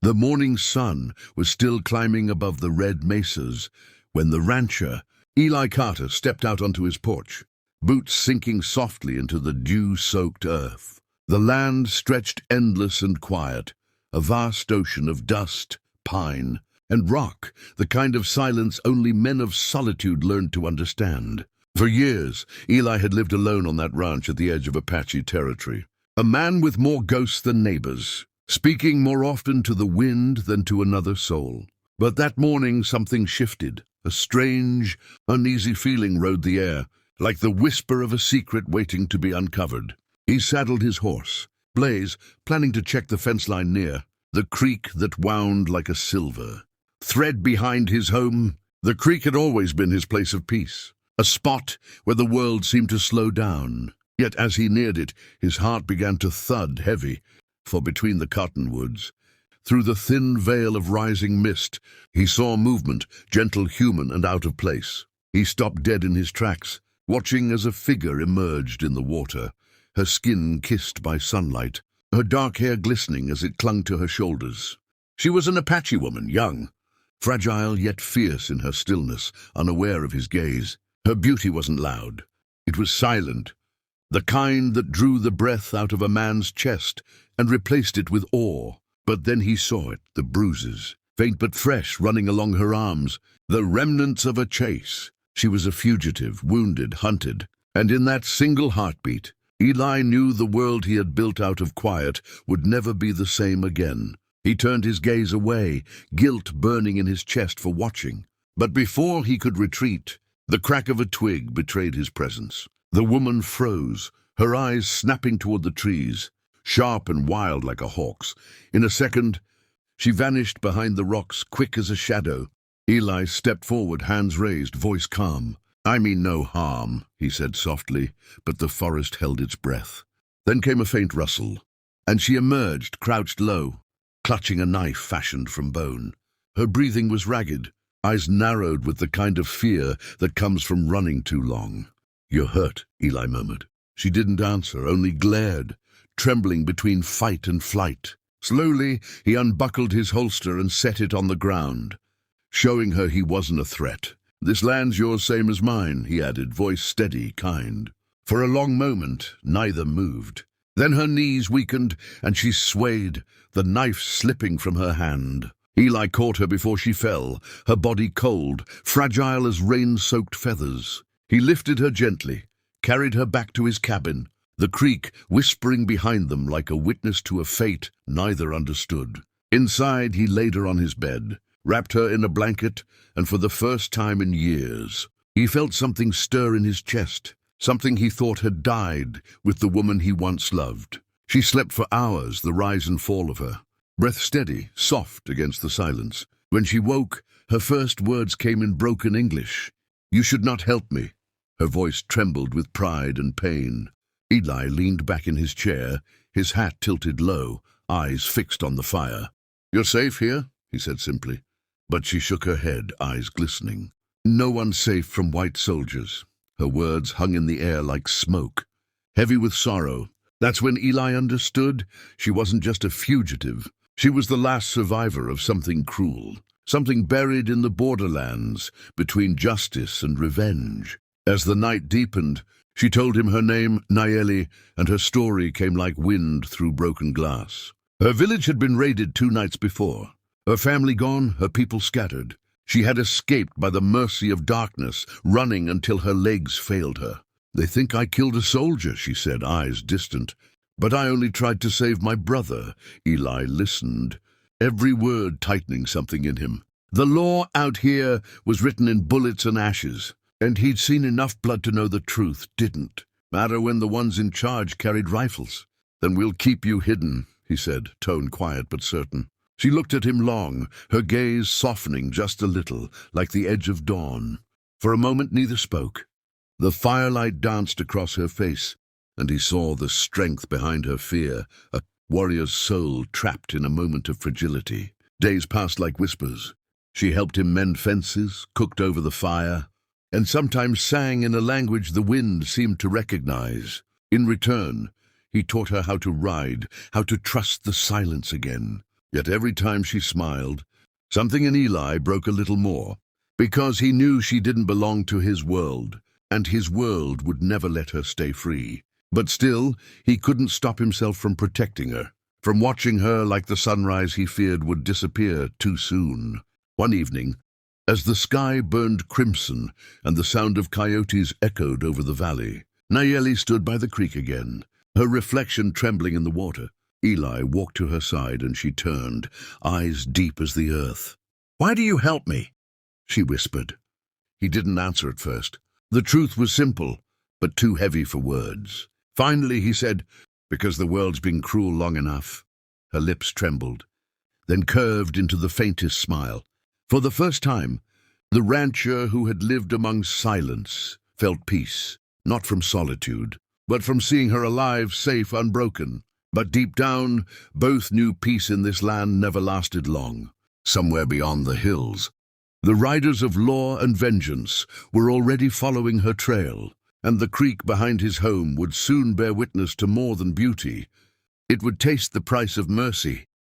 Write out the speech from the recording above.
The morning sun was still climbing above the red mesas when the rancher, Eli Carter, stepped out onto his porch, boots sinking softly into the dew-soaked earth. The land stretched endless and quiet, a vast ocean of dust, pine, and rock, the kind of silence only men of solitude learned to understand. For years, Eli had lived alone on that ranch at the edge of Apache territory, a man with more ghosts than neighbors, speaking more often to the wind than to another soul. But that morning something shifted. A strange, uneasy feeling rode the air, like the whisper of a secret waiting to be uncovered. He saddled his horse, Blaze, planning to check the fence line near, the creek that wound like a silver thread behind his home. The creek had always been his place of peace, a spot where the world seemed to slow down. Yet as he neared it, his heart began to thud heavy, for between the cottonwoods, through the thin veil of rising mist, he saw movement, gentle, human, and out of place. He stopped dead in his tracks, watching as a figure emerged in the water, her skin kissed by sunlight, her dark hair glistening as it clung to her shoulders. She was an Apache woman, young, fragile yet fierce in her stillness, unaware of his gaze. Her beauty wasn't loud. It was silent, the kind that drew the breath out of a man's chest and replaced it with awe. But then he saw it, the bruises, faint but fresh, running along her arms, the remnants of a chase. She was a fugitive, wounded, hunted, and in that single heartbeat, Eli knew the world he had built out of quiet would never be the same again. He turned his gaze away, guilt burning in his chest for watching. But before he could retreat, the crack of a twig betrayed his presence. The woman froze, her eyes snapping toward the trees, sharp and wild like a hawk's. In a second, she vanished behind the rocks, quick as a shadow. Eli stepped forward, hands raised, voice calm. "I mean no harm," he said softly, but the forest held its breath. Then came a faint rustle, and she emerged, crouched low, clutching a knife fashioned from bone. Her breathing was ragged, eyes narrowed with the kind of fear that comes from running too long. "You're hurt," Eli murmured. She didn't answer, only glared, trembling between fight and flight. Slowly, he unbuckled his holster and set it on the ground, showing her he wasn't a threat. "This land's yours same as mine," he added, voice steady, kind. For a long moment, neither moved. Then her knees weakened, and she swayed, the knife slipping from her hand. Eli caught her before she fell, her body cold, fragile as rain-soaked feathers. He lifted her gently, carried her back to his cabin, the creek whispering behind them like a witness to a fate neither understood. Inside, he laid her on his bed, wrapped her in a blanket, and for the first time in years, he felt something stir in his chest, something he thought had died with the woman he once loved. She slept for hours, the rise and fall of her, breath steady, soft against the silence. When she woke, her first words came in broken English. "You should not help me." Her voice trembled with pride and pain. Eli leaned back in his chair, his hat tilted low, eyes fixed on the fire. "You're safe here," he said simply. But she shook her head, eyes glistening. "No one's safe from white soldiers." Her words hung in the air like smoke, heavy with sorrow. That's when Eli understood she wasn't just a fugitive. She was the last survivor of something cruel, something buried in the borderlands between justice and revenge. As the night deepened, she told him her name, Nayeli, and her story came like wind through broken glass. Her village had been raided 2 nights before. Her family gone, her people scattered. She had escaped by the mercy of darkness, running until her legs failed her. "They think I killed a soldier," she said, eyes distant. "But I only tried to save my brother." Eli listened, every word tightening something in him. The law out here was written in bullets and ashes, and he'd seen enough blood to know the truth didn't matter when the ones in charge carried rifles. "Then we'll keep you hidden," he said, tone quiet but certain. She looked at him long, her gaze softening just a little, like the edge of dawn. For a moment neither spoke. The firelight danced across her face, and he saw the strength behind her fear, a warrior's soul trapped in a moment of fragility. Days passed like whispers. She helped him mend fences, cooked over the fire, and sometimes sang in a language the wind seemed to recognize. In return, he taught her how to ride, how to trust the silence again. Yet every time she smiled, something in Eli broke a little more, because he knew she didn't belong to his world, and his world would never let her stay free. But still, he couldn't stop himself from protecting her, from watching her like the sunrise he feared would disappear too soon. One evening, as the sky burned crimson and the sound of coyotes echoed over the valley, Nayeli stood by the creek again, her reflection trembling in the water. Eli walked to her side and she turned, eyes deep as the earth. "Why do you help me?" she whispered. He didn't answer at first. The truth was simple, but too heavy for words. Finally he said, "Because the world's been cruel long enough." Her lips trembled, then curved into the faintest smile. For the first time, the rancher who had lived among silence felt peace, not from solitude, but from seeing her alive, safe, unbroken. But deep down, both knew peace in this land never lasted long. Somewhere beyond the hills, the riders of law and vengeance were already following her trail, and the creek behind his home would soon bear witness to more than beauty. It would taste the price of mercy.